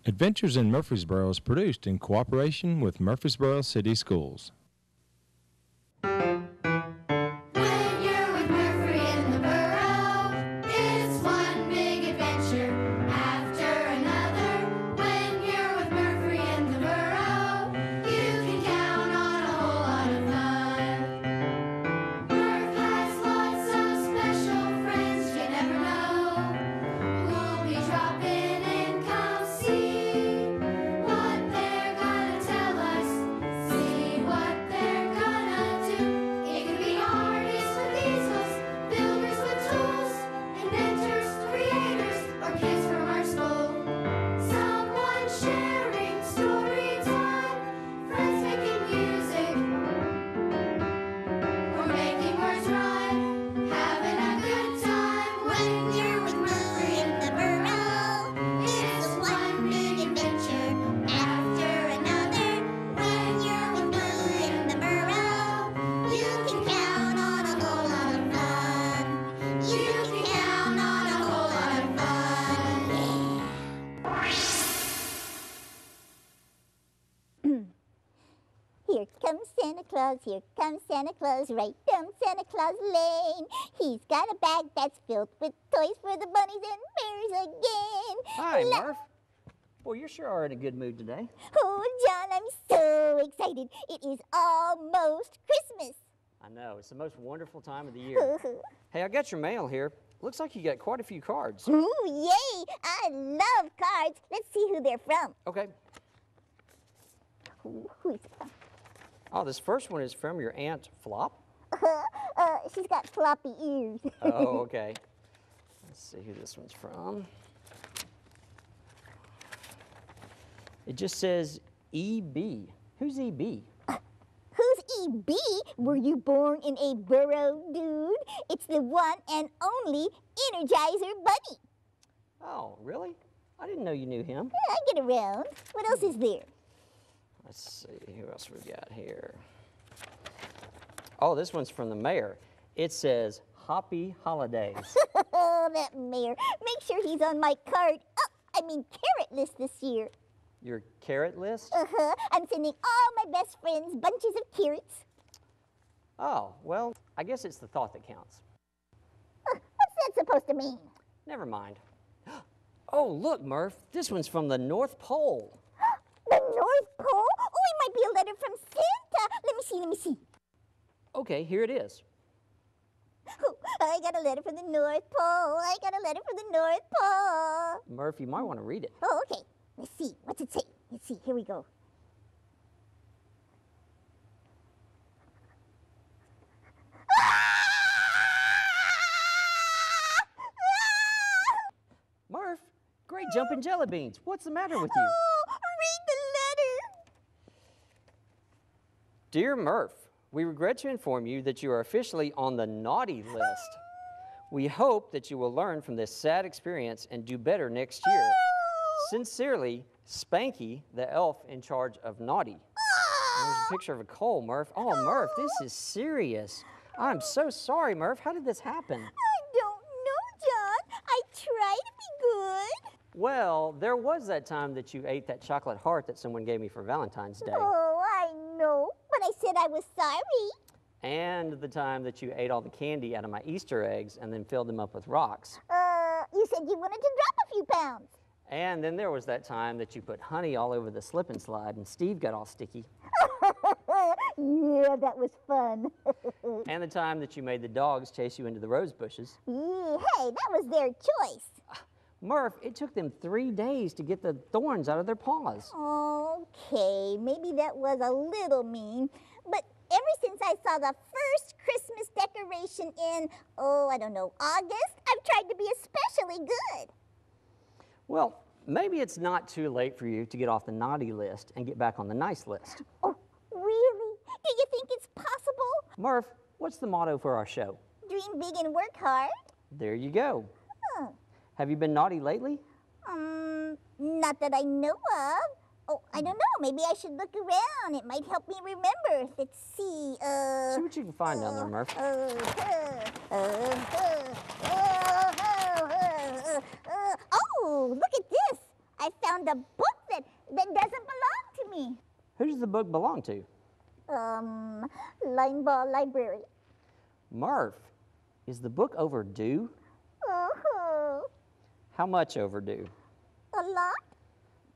Adventures in Murfreesboro is produced in cooperation with Murfreesboro City Schools. When you're with Murphy in the Burrow, it's one big adventure after another. When you're with Murphy in the Burrow, you can count on a whole lot of fun. Murph has lots of special friends you never know. Who'll be dropping in, come see what they're gonna tell us. See what they're gonna do. It could be artists with easels, builders with tools, inventors, creators, or kids from our school. Someone sharing story time, friends making music, or making words rhyme, having a good time. When you're with Murphy in the Burrow, it's one big adventure after another. When you're with Murphy in the Burrow, you can count on a whole lot of fun. You can count on a whole lot of fun. Here comes Santa Claus, here comes Santa Claus, right down Santa Claus Lane. He's got a bag that's filled with toys for the bunnies and bears again. Hi, Murph. Boy, you sure are in a good mood today. Oh, John, I'm so excited. It is almost Christmas. I know, it's the most wonderful time of the year. Hey, I got your mail here. Looks like you got quite a few cards. Ooh, yay! I love cards. Let's see who they're from. Okay. Who's it from? Oh, this first one is from your Aunt Flop. She's got floppy ears. Oh, okay. Let's see who this one's from. It just says EB. Who's EB? Who's EB? Were you born in a burrow, dude? It's the one and only Energizer Bunny. Oh, really? I didn't know you knew him. Yeah, I get around. What else is there? Let's see, who else we got here? Oh, this one's from the mayor. It says, Happy Holidays. Oh, that mayor. Make sure he's on my carrot list this year. Your carrot list? I'm sending all my best friends bunches of carrots. Oh, well, I guess it's the thought that counts. What's that supposed to mean? Never mind. Oh, look, Murph, this one's from the North Pole. The North Pole? Oh, it might be a letter from Santa. Let me see. Okay, here it is. Oh, I got a letter from the North Pole. I got a letter from the North Pole. Murph, you might want to read it. Oh, okay. Let's see. What's it say? Let's see. Here we go. Murph, great jumping jelly beans. What's the matter with you? Oh, read the letter. Dear Murph, we regret to inform you that you are officially on the naughty list. We hope that you will learn from this sad experience and do better next year. Sincerely, Spanky, the elf in charge of naughty. And there's a picture of a coal, Murph. Oh, Murph, this is serious. I'm so sorry, Murph. How did this happen? I don't know, John. I try to be good. Well, there was that time that you ate that chocolate heart that someone gave me for Valentine's Day. Oh, I know. But I said I was sorry. And the time that you ate all the candy out of my Easter eggs and then filled them up with rocks. You said you wanted to drop a few pounds. And then there was that time that you put honey all over the slip and slide and Steve got all sticky. Yeah, that was fun. And the time that you made the dogs chase you into the rose bushes. Yeah, hey, that was their choice. Murph, it took them 3 days to get the thorns out of their paws. Okay, maybe that was a little mean, but ever since I saw the first Christmas decoration in, I don't know, August, I've tried to be especially good. Well, maybe it's not too late for you to get off the naughty list and get back on the nice list. Oh, really? Do you think it's possible? Murph, what's the motto for our show? Dream big and work hard? There you go. Huh. Have you been naughty lately? Not that I know of. Oh, I don't know. Maybe I should look around. It might help me remember. Let's see. See what you can find down there, Murph. Oh, look at this. I found a book that doesn't belong to me. Who does the book belong to? Lineball Library. Murph, is the book overdue? Oh, How much overdue? a lot?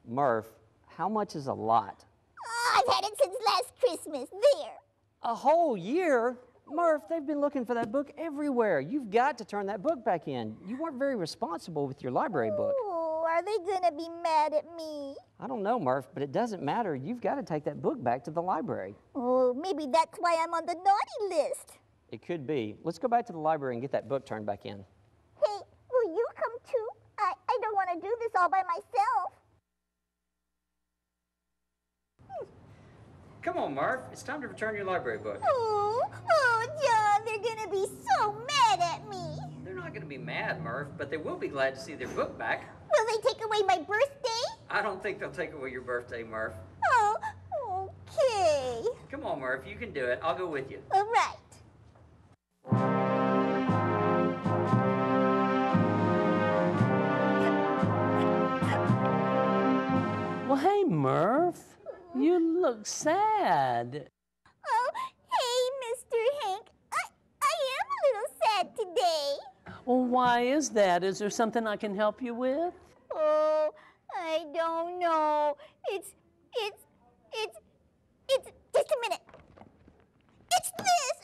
Murph, how much is a lot? Oh, I've had it since last Christmas. There. A whole year? Murph, they've been looking for that book everywhere. You've got to turn that book back in. You weren't very responsible with your library book. Oh, are they gonna be mad at me? I don't know, Murph, but it doesn't matter. You've got to take that book back to the library. Oh, maybe that's why I'm on the naughty list. It could be. Let's go back to the library and get that book turned back in. Hey, will you come too? I don't want to do this all by myself. Come on, Murph. It's time to return your library book. Oh, John, they're gonna be so mad at me. They're not going to be mad, Murph, but they will be glad to see their book back. Will they take away my birthday? I don't think they'll take away your birthday, Murph. Oh, okay. Come on, Murph. You can do it. I'll go with you. All right. Well, hey, Murph. You look sad. Oh, hey, Mr. Hank. I am a little sad today. Well, why is that? Is there something I can help you with? Oh, I don't know. It's just a minute. It's this.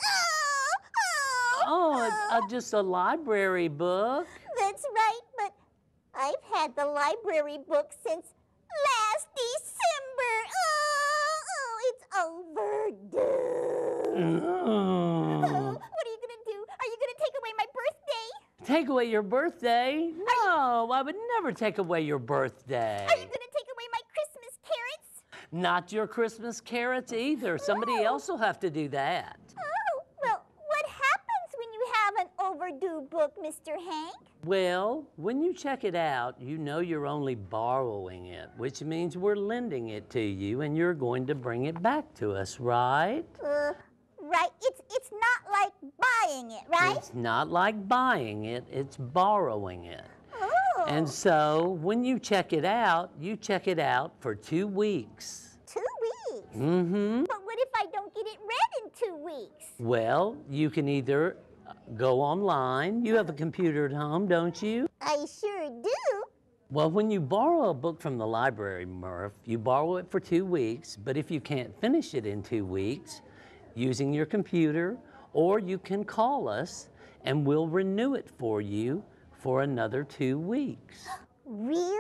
Oh, it's just a library book. That's right, but I've had the library book since last December. It's overdue. Oh. What are you gonna do? Are you gonna take away my birthday? Take away your birthday? No, I would never take away your birthday. Are you gonna take away my Christmas carrots? Not your Christmas carrots either. Somebody else will have to do that. Oh, well, what happens when you have an overdue book, Mr. Hank? Well, when you check it out, you know you're only borrowing it, which means we're lending it to you and you're going to bring it back to us, right? Right. It's not like buying it, right? It's not like buying it, it's borrowing it. Oh. And so when you check it out for 2 weeks. 2 weeks? Mm-hmm. But what if I don't get it read in 2 weeks? Well, you can either go online. You have a computer at home, don't you? I sure do. Well, when you borrow a book from the library, Murph, you borrow it for 2 weeks, but if you can't finish it in 2 weeks, using your computer, or you can call us and we'll renew it for you for another 2 weeks. Really?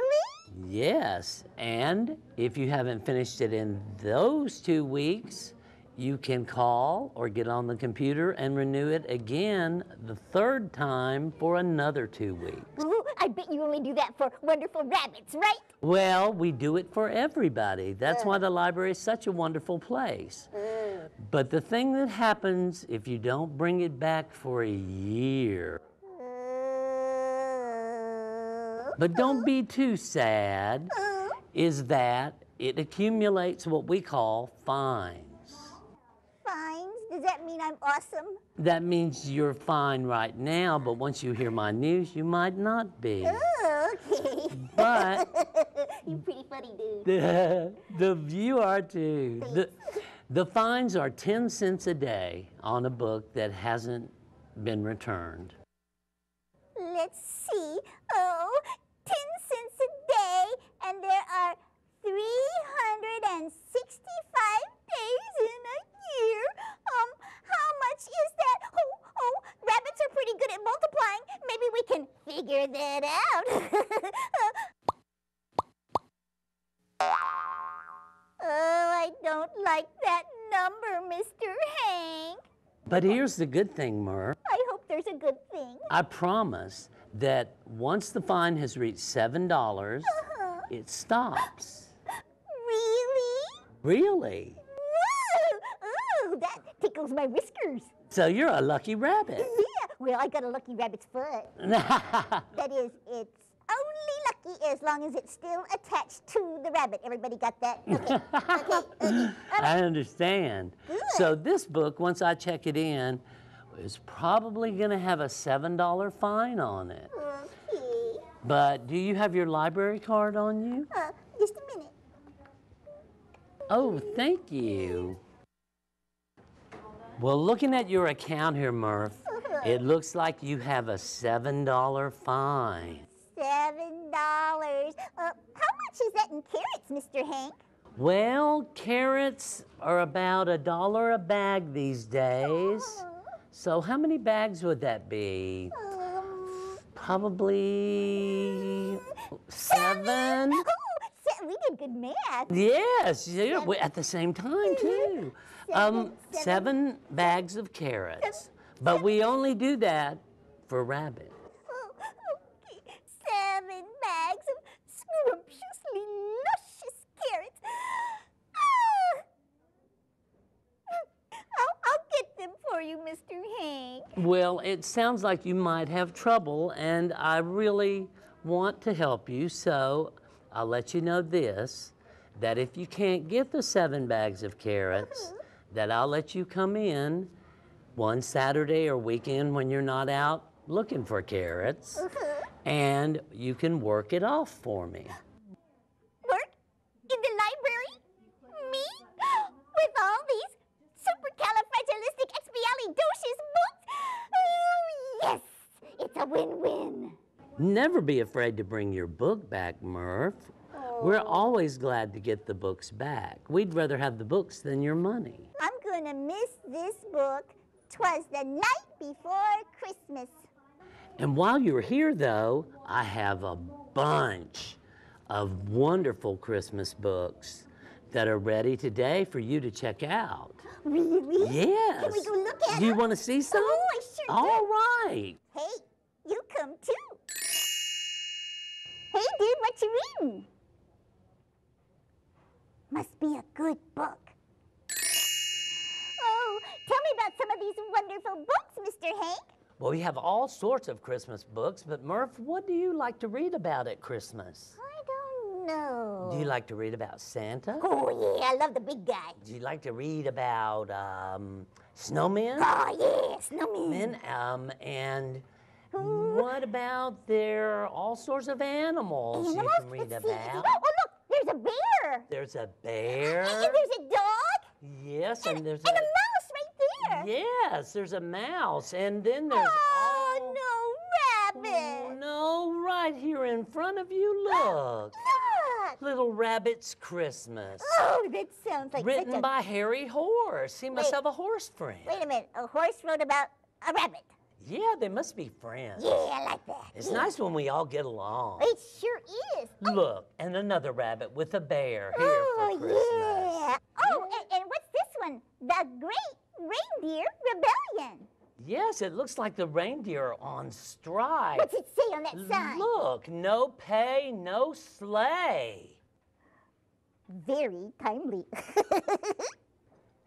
Yes, and if you haven't finished it in those 2 weeks, you can call or get on the computer and renew it again the 3rd time for another 2 weeks. Ooh, I bet you only do that for wonderful rabbits, right? Well, we do it for everybody. That's why the library is such a wonderful place. But the thing that happens if you don't bring it back for a year, but don't be too sad, is that it accumulates what we call fines. Fines? Does that mean I'm awesome? That means you're fine right now, but once you hear my news, you might not be. Oh, okay. But You're pretty funny, dude. you are too. The fines are 10 cents a day on a book that hasn't been returned. Let's see. Oh, 10 cents a day, and there are 365 days in a year. How much is that? Oh, rabbits are pretty good at multiplying. Maybe we can figure that out. Oh, I don't like that number, Mr. Hank. But here's the good thing, Murph. I hope there's a good thing. I promise that once the fine has reached $7, it stops. Really? Really? Ooh, that tickles my whiskers. So you're a lucky rabbit. Yeah, well, I got a lucky rabbit's foot. That is, it's only lucky as long as it's still attached to the rabbit. Everybody got that? Okay. I understand. Good. So this book, once I check it in, is probably going to have a $7 fine on it. Okay. But do you have your library card on you? Just a minute. Oh, thank you. Well, looking at your account here, Murph, it looks like you have a $7 fine. $7. How much is that in carrots, Mr. Hank? Well, carrots are about $1 a bag these days. So how many bags would that be? Probably 7? Oh, we did good math. Yes, yeah, at the same time too. Seven bags of carrots. But we only do that for rabbit. Oh, okay. 7 bags of scrumptiously luscious carrots. I'll get them for you, Mr. Hank. Well, it sounds like you might have trouble, and I really want to help you, so I'll let you know this, that if you can't get the 7 bags of carrots, that I'll let you come in one Saturday or weekend when you're not out looking for carrots, and you can work it off for me. Work? In the library? Me? With all these supercalifragilisticexpialidocious books? Oh, yes! It's a win-win. Never be afraid to bring your book back, Murph. We're always glad to get the books back. We'd rather have the books than your money. I'm gonna miss this book. 'Twas the night before Christmas. And while you're here, though, I have a bunch of wonderful Christmas books that are ready today for you to check out. Really? Yes. Can we go look at Do you them? want to see some? Oh, I sure do. All right. Hey, you come too. Hey, dude, what you reading? Must be a good book. Oh, tell me about some of these wonderful books, Mr. Hank. Well, we have all sorts of Christmas books, but Murph, what do you like to read about at Christmas? I don't know. Do you like to read about Santa? Oh, yeah, I love the big guy. Do you like to read about snowmen? Oh, yeah, snowman. And what about all sorts of animals you can read Let's see. about? Oh, look, there's a bear. There's a bear. And there's a dog. Yes, and there's and a mouse right there. Yes, there's a mouse, and then there's Oh, no, rabbit. Oh, no, right here in front of you, look. Look. Little Rabbit's Christmas. Oh, that sounds like Written such a... by Harry Horse. He must Wait. have a horse friend. Wait a minute, a horse wrote about a rabbit. Yeah, they must be friends. Yeah, I like that. It's nice when we all get along. It sure is. Look, and another rabbit with a bear here for Christmas. Yeah. Oh, and what's this one? The Great Reindeer Rebellion. Yes, it looks like the reindeer are on strike. What's it say on that sign? Look, no pay, no sleigh. Very timely.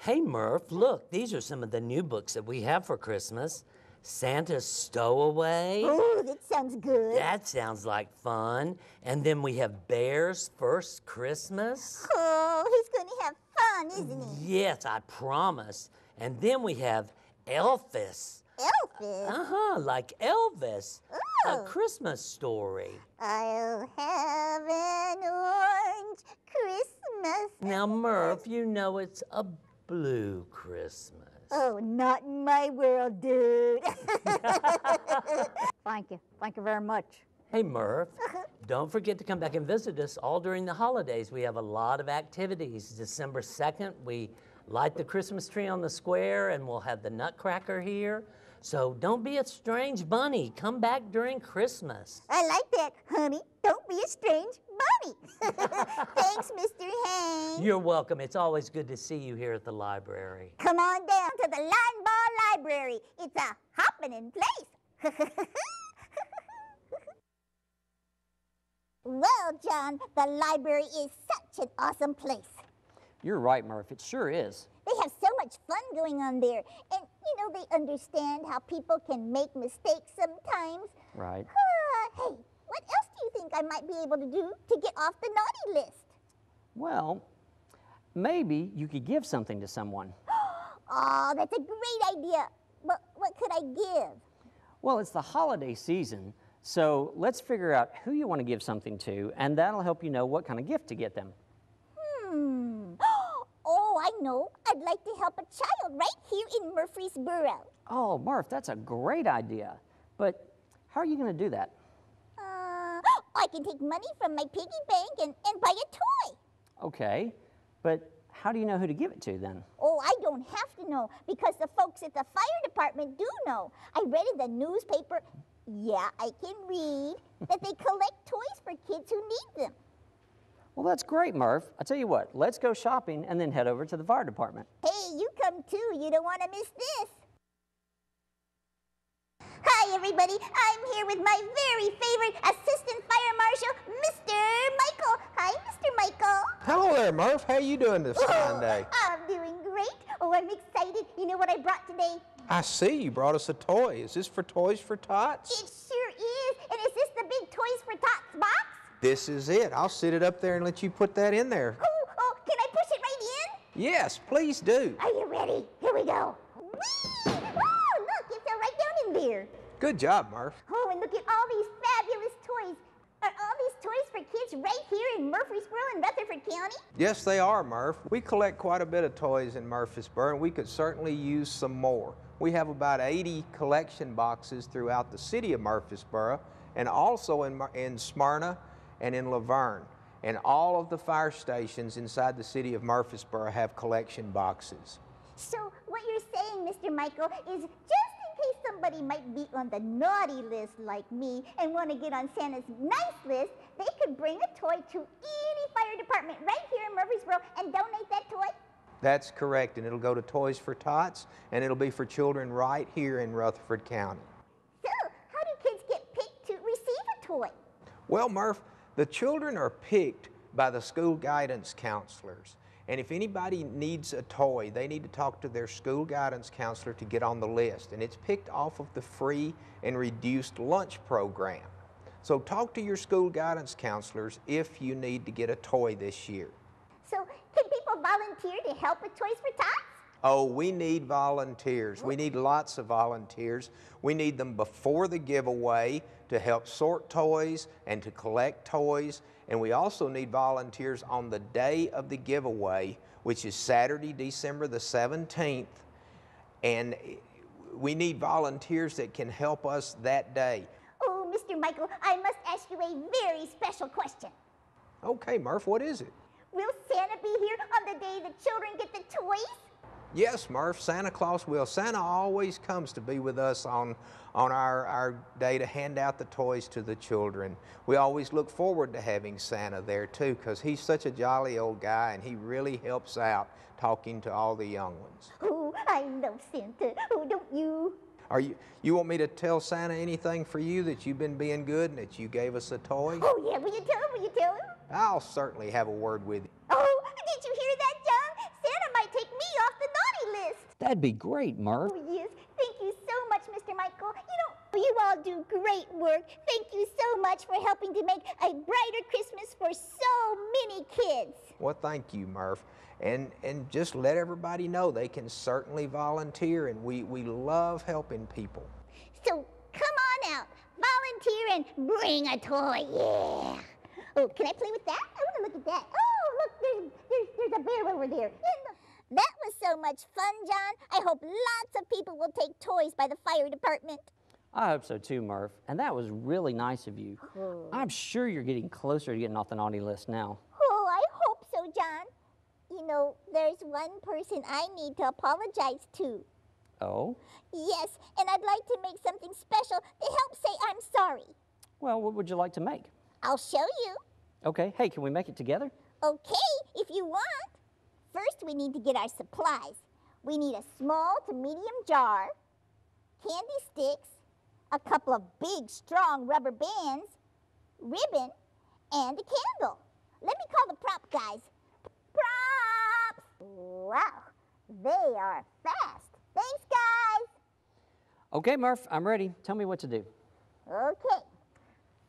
Hey, Murph, look, these are some of the new books that we have for Christmas. Santa's Stowaway. Oh, that sounds good. That sounds like fun. And then we have Bear's First Christmas. Oh, he's going to have fun, isn't he? Yes, I promise. And then we have Elvis. Elvis? Like Elvis. A Oh. Christmas story. I'll have an orange Christmas. Now, Murph, you know it's a blue Christmas. Oh, not in my world, dude. Thank you. Thank you very much. Hey, Murph, don't forget to come back and visit us all during the holidays. We have a lot of activities. December 2nd, we light the Christmas tree on the square, and we'll have the Nutcracker here. So don't be a strange bunny. Come back during Christmas. I like that, honey. Don't be a strange bunny. Thanks, Mr. Hank. You're welcome. It's always good to see you here at the library. Come on down to the Line Bar Library. It's a happening place. Well, John, the library is such an awesome place. You're right, Murph. It sure is. They have so much fun going on there. And, you know, they understand how people can make mistakes sometimes. Right. Hey, what else do you think I might be able to do to get off the naughty list? Well, maybe you could give something to someone. Oh, that's a great idea. But what could I give? Well, it's the holiday season, so let's figure out who you want to give something to, and that'll help you know what kind of gift to get them. Oh, I know. I'd like to help a child right here in Murfreesboro. Oh, Murph, that's a great idea. But how are you going to do that? I can take money from my piggy bank and buy a toy. Okay, but how do you know who to give it to then? Oh, I don't have to know because the folks at the fire department do know. I read in the newspaper, yeah, I can read, that they collect toys for kids who need them. Well, that's great, Murph. I tell you what, let's go shopping and then head over to the fire department. Hey, you come too. You don't want to miss this. Hi, everybody. I'm here with my very favorite Assistant Fire Marshal, Mr. Michael. Hi, Mr. Michael. Hello there, Murph. How you doing this fine day? I'm doing great. Oh, I'm excited. You know what I brought today? I see you brought us a toy. Is this for Toys for Tots? It sure is. And is this the big Toys for Tots box? This is it. I'll sit it up there and let you put that in there. Oh, can I push it right in? Yes, please do. Are you ready? Here we go. Whee! Oh, look, it fell right down in there. Good job, Murph. Oh, and look at all these fabulous toys. Are all these toys for kids right here in Murfreesboro and Rutherford County? Yes, they are, Murph. We collect quite a bit of toys in Murfreesboro, and we could certainly use some more. We have about 80 collection boxes throughout the city of Murfreesboro, and also in Smyrna and in Laverne. And all of the fire stations inside the city of Murfreesboro have collection boxes. So what you're saying, Mr. Michael, is just in case somebody might be on the naughty list like me and want to get on Santa's nice list, they could bring a toy to any fire department right here in Murfreesboro and donate that toy? That's correct, and it'll go to Toys for Tots, and it'll be for children right here in Rutherford County. So, how do kids get picked to receive a toy? Well, Murph, the children are picked by the school guidance counselors. And if anybody needs a toy, they need to talk to their school guidance counselor to get on the list. And it's picked off of the free and reduced lunch program. So talk to your school guidance counselors if you need to get a toy this year. So, can people volunteer to help with Toys for Tots? Oh, we need volunteers. We need lots of volunteers. We need them before the giveaway to help sort toys and to collect toys. And we also need volunteers on the day of the giveaway, which is Saturday, December the 17th. And we need volunteers that can help us that day. Oh, Mr. Michael, I must ask you a very special question. Okay, Murph, what is it? Will Santa be here on the day the children get the toys? Yes, Murph, Santa Claus will. Santa always comes to be with us on our day to hand out the toys to the children. We always look forward to having Santa there too, because he's such a jolly old guy and he really helps out talking to all the young ones. Oh, I love Santa. Oh, don't you? You want me to tell Santa anything for you, that you've been being good and that you gave us a toy? Oh, yeah, will you tell him? Will you tell him? I'll certainly have a word with you. Oh, did you hear that, John? Santa might take me off the naughty list. That'd be great, Murph. Oh, yes. Thank you so much, Mr. Michael. You all do great work. Thank you so much for helping to make a brighter Christmas for so many kids. Well, thank you, Murph. And just let everybody know they can certainly volunteer, and we love helping people. So come on out, volunteer and bring a toy, yeah. Oh, can I play with that? I want to look at that. Oh, look, there's a bear over there. That was so much fun, John. I hope lots of people will take toys by the fire department. I hope so too, Murph. And that was really nice of you. I'm sure you're getting closer to getting off the naughty list now. Oh, I hope so, John. You know, there's one person I need to apologize to. Oh? Yes, and I'd like to make something special to help say I'm sorry. Well, what would you like to make? I'll show you. Okay, hey, can we make it together? Okay, if you want. First, we need to get our supplies. We need a small to medium jar, candy sticks, a couple of big, strong rubber bands, ribbon, and a candle. Let me call the prop guys. Props! Wow, they are fast. Thanks, guys. Okay, Murph, I'm ready. Tell me what to do. Okay.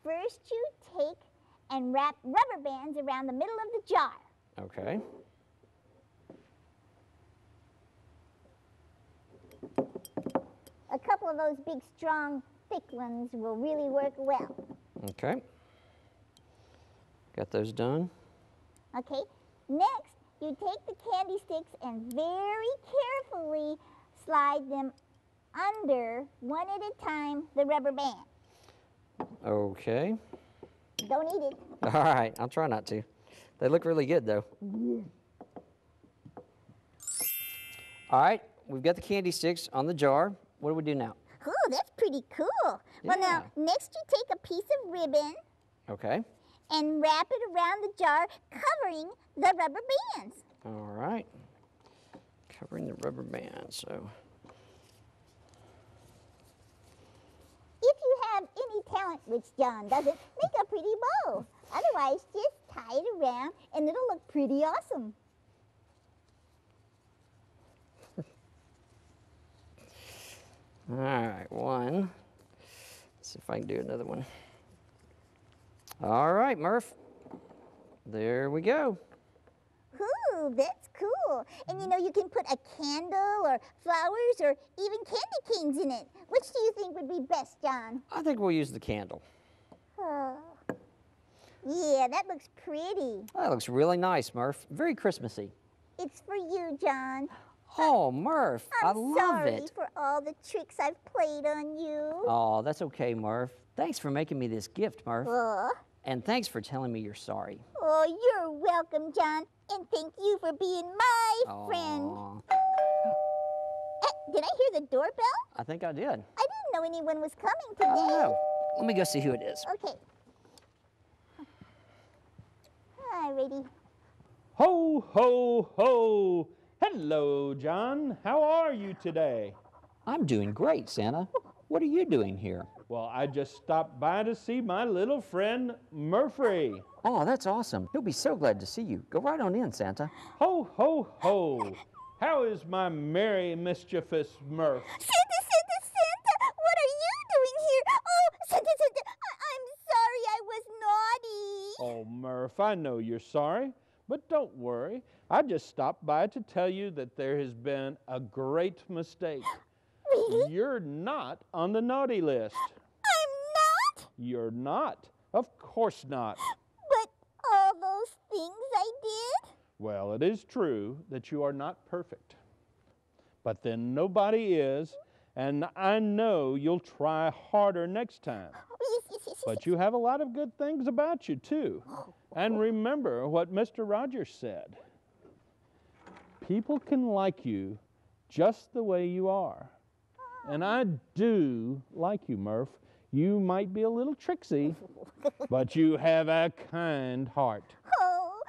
First, you take and wrap rubber bands around the middle of the jar. Okay. A couple of those big, strong, thick ones will really work well. Okay. Got those done. Okay. Next, You take the candy sticks and very carefully slide them under, one at a time, the rubber band. Okay. Don't eat it. All right, I'll try not to. They look really good, though. All right, we've got the candy sticks on the jar. What do we do now? Ooh, that's pretty cool. Well, now, next you take a piece of ribbon Okay. and wrap it around the jar, covering the rubber bands. All right. Covering the rubber band, so. If you have any talent, which John doesn't, make a pretty bow. Otherwise, just tie it around and it'll look pretty awesome. All right, one. Let's see if I can do another one. All right, Murph. There we go. Ooh, that's cool. And you know, you can put a candle or flowers or even candy canes in it. Which do you think would be best, John? I think we'll use the candle. Oh. Yeah, that looks pretty. That looks really nice, Murph. Very Christmassy. It's for you, John. Oh, Murph, I I'm love sorry it. for all the tricks I've played on you. Oh, that's okay, Murph. Thanks for making me this gift, Murph. Oh, And thanks for telling me you're sorry. you're welcome, John. And thank you for being my friend. Aw, Did I hear the doorbell? I think I did. I didn't know anyone was coming I today. don't know. Let me go see who it is. Okay. Hi, ready. Ho, ho, ho! Hello, John. How are you today? I'm doing great, Santa. What are you doing here? Well, I just stopped by to see my little friend, Murphry. Oh, that's awesome. He'll be so glad to see you. Go right on in, Santa. Ho, ho, ho! How is my merry, mischievous Murph? Santa, Santa, Santa! What are you doing here? Oh, Santa, Santa! I'm sorry I was naughty. Oh, Murph, I know you're sorry, but don't worry. I just stopped by to tell you that there has been a great mistake. Really? You're not on the naughty list. I'm not? You're not. Of course not. But all those things I did? Well, it is true that you are not perfect. But then nobody is, and I know you'll try harder next time. Yes. But you have a lot of good things about you, too. And remember what Mr. Rogers said. People can like you just the way you are. And I do like you, Murph. You might be a little tricksy, but you have a kind heart. Oh,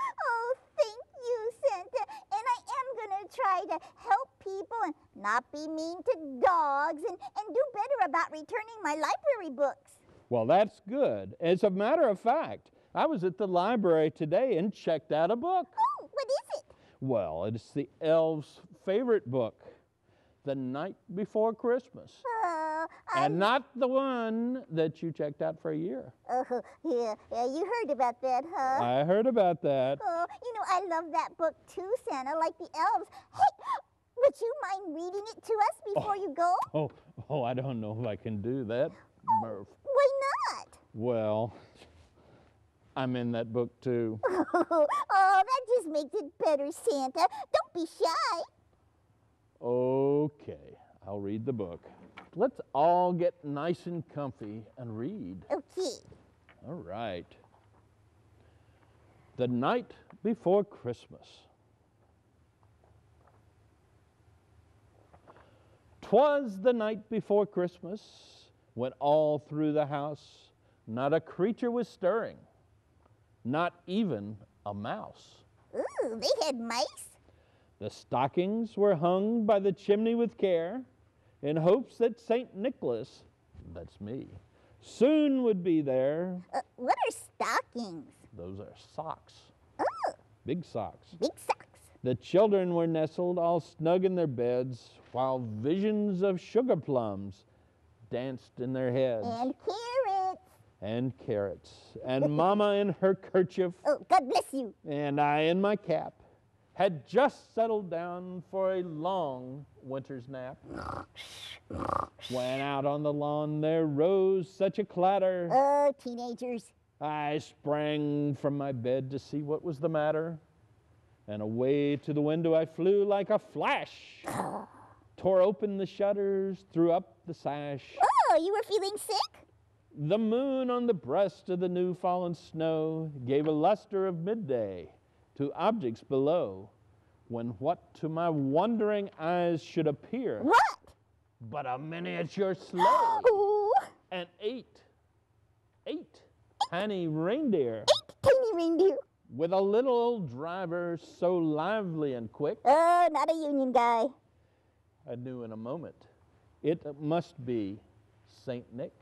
thank you, Santa. And I am going to try to help people and not be mean to dogs and do better about returning my library books. Well, that's good. As a matter of fact, I was at the library today and checked out a book. Oh, what is it? Well, it's the elves' favorite book, The Night Before Christmas. And not the one that you checked out for a year. Oh, yeah, you heard about that, huh? I heard about that. Oh, you know, I love that book too, Santa, like the elves. Hey, would you mind reading it to us before you go? Oh, I don't know if I can do that, Murph. Why not? Well, I'm in that book too. Oh, that just makes it better, Santa. Don't be shy. Okay, I'll read the book. Let's all get nice and comfy and read. Okay. All right. The Night Before Christmas. 'Twas the night before Christmas, when all through the house not a creature was stirring, not even a mouse. Ooh, they had mice? The stockings were hung by the chimney with care, in hopes that St. Nicholas, that's me, soon would be there. What are stockings? Those are socks, Oh, big socks. big socks. The children were nestled all snug in their beds, while visions of sugar plums danced in their heads. And carrots. And carrots. And Mama in her kerchief, Oh, God bless you. and I in my cap, had just settled down for a long winter's nap. When out on the lawn there rose such a clatter, Oh, teenagers. I sprang from my bed to see what was the matter. And away to the window I flew like a flash. Tore open the shutters, threw up the sash. Oh, you were feeling sick? The moon on the breast of the new fallen snow gave a luster of midday to objects below, when what to my wondering eyes should appear What? but a miniature sleigh Oh, and eight tiny reindeer 8 tiny reindeer. with a little old driver so lively and quick. Oh, not a union guy. I knew in a moment it must be Saint Nick.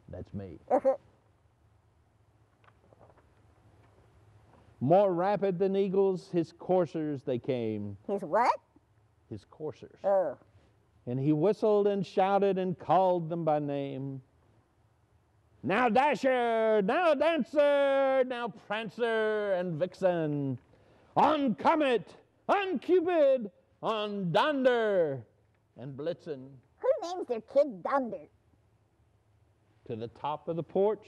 That's me. More rapid than eagles, his coursers they came. His what? His coursers. Oh. And he whistled and shouted and called them by name. Now Dasher, now Dancer, now Prancer and Vixen. On Comet, on Cupid, on Donder and Blitzen. Who names their kid Dunder? To the top of the porch,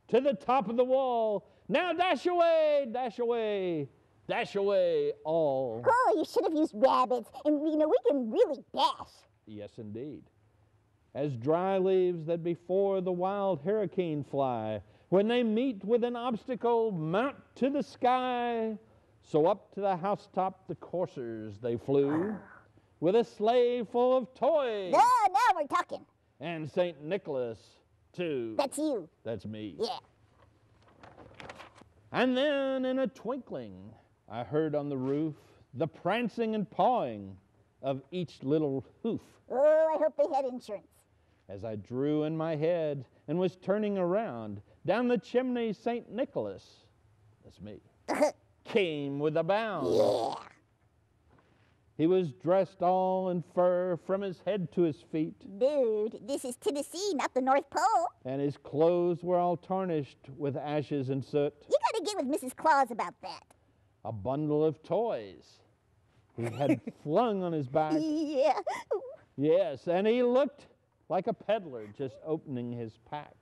to the top of the wall. Now dash away, dash away, dash away all. Oh, you should have used rabbits. And, we can really dash. Yes, indeed. As dry leaves that before the wild hurricane fly, when they meet with an obstacle, mount to the sky. So up to the housetop the coursers they flew, with a sleigh full of toys. Now we're talking. And St. Nicholas, too. That's you. That's me. Yeah. And then in a twinkling, I heard on the roof the prancing and pawing of each little hoof. Oh, I hope they had insurance. As I drew in my head and was turning around, down the chimney St. Nicholas, that's me, came with a bound. Yeah. He was dressed all in fur from his head to his feet, Dude, this is Tennessee, not the North Pole. and his clothes were all tarnished with ashes and soot. You gotta get with Mrs. Claus about that. A bundle of toys he had flung on his back. Yeah. Yes, and he looked like a peddler just opening his pack.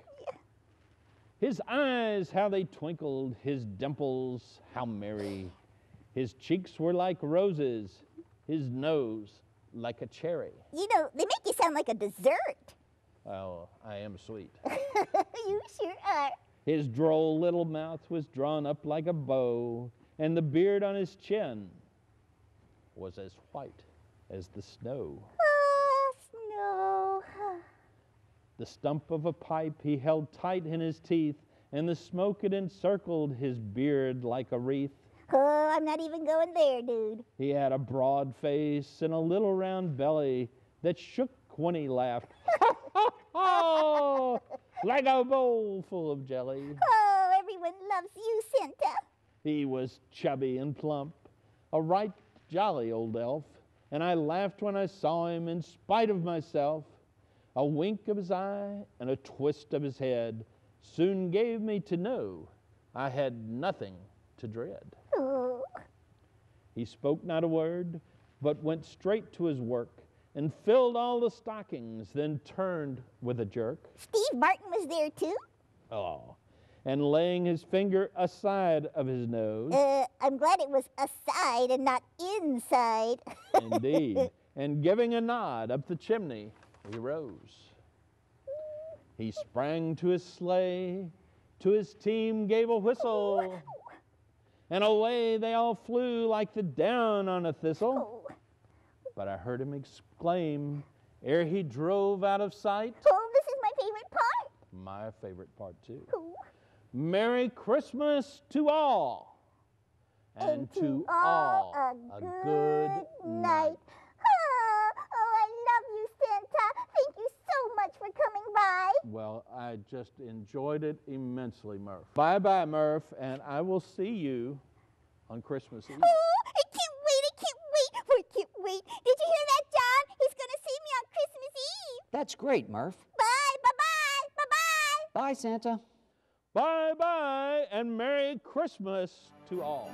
His eyes, how they twinkled, his dimples, how merry. His cheeks were like roses, his nose like a cherry. They make you sound like a dessert. Oh, I am sweet. You sure are. His droll little mouth was drawn up like a bow, and the beard on his chin was as white as the snow. Snow. The stump of a pipe he held tight in his teeth, and the smoke it encircled his beard like a wreath. Oh, I'm not even going there, dude. He had a broad face and a little round belly that shook when he laughed. Oh, like a bowl full of jelly. Oh, everyone loves you, Santa. He was chubby and plump, a right jolly old elf, and I laughed when I saw him in spite of myself. A wink of his eye and a twist of his head soon gave me to know I had nothing to dread. Oh. He spoke not a word, but went straight to his work and filled all the stockings, then turned with a jerk. Steve Martin was there, too? Oh. And laying his finger aside of his nose. I'm glad it was aside and not inside. Indeed. And giving a nod up the chimney, he rose. He sprang to his sleigh, to his team gave a whistle, and away they all flew like the down on a thistle. Oh. But I heard him exclaim, ere he drove out of sight, Oh, this is my favorite part. my favorite part too. Oh. Merry Christmas to all, and to all a good night. Oh, I love you, Santa. Thank you so much for coming by. Well, I just enjoyed it immensely, Murph. Bye-bye, Murph, and I will see you on Christmas Eve. Oh, I can't wait. Did you hear that, John? He's going to see me on Christmas Eve. That's great, Murph. Bye. Bye, Santa. Bye-bye, and Merry Christmas to all.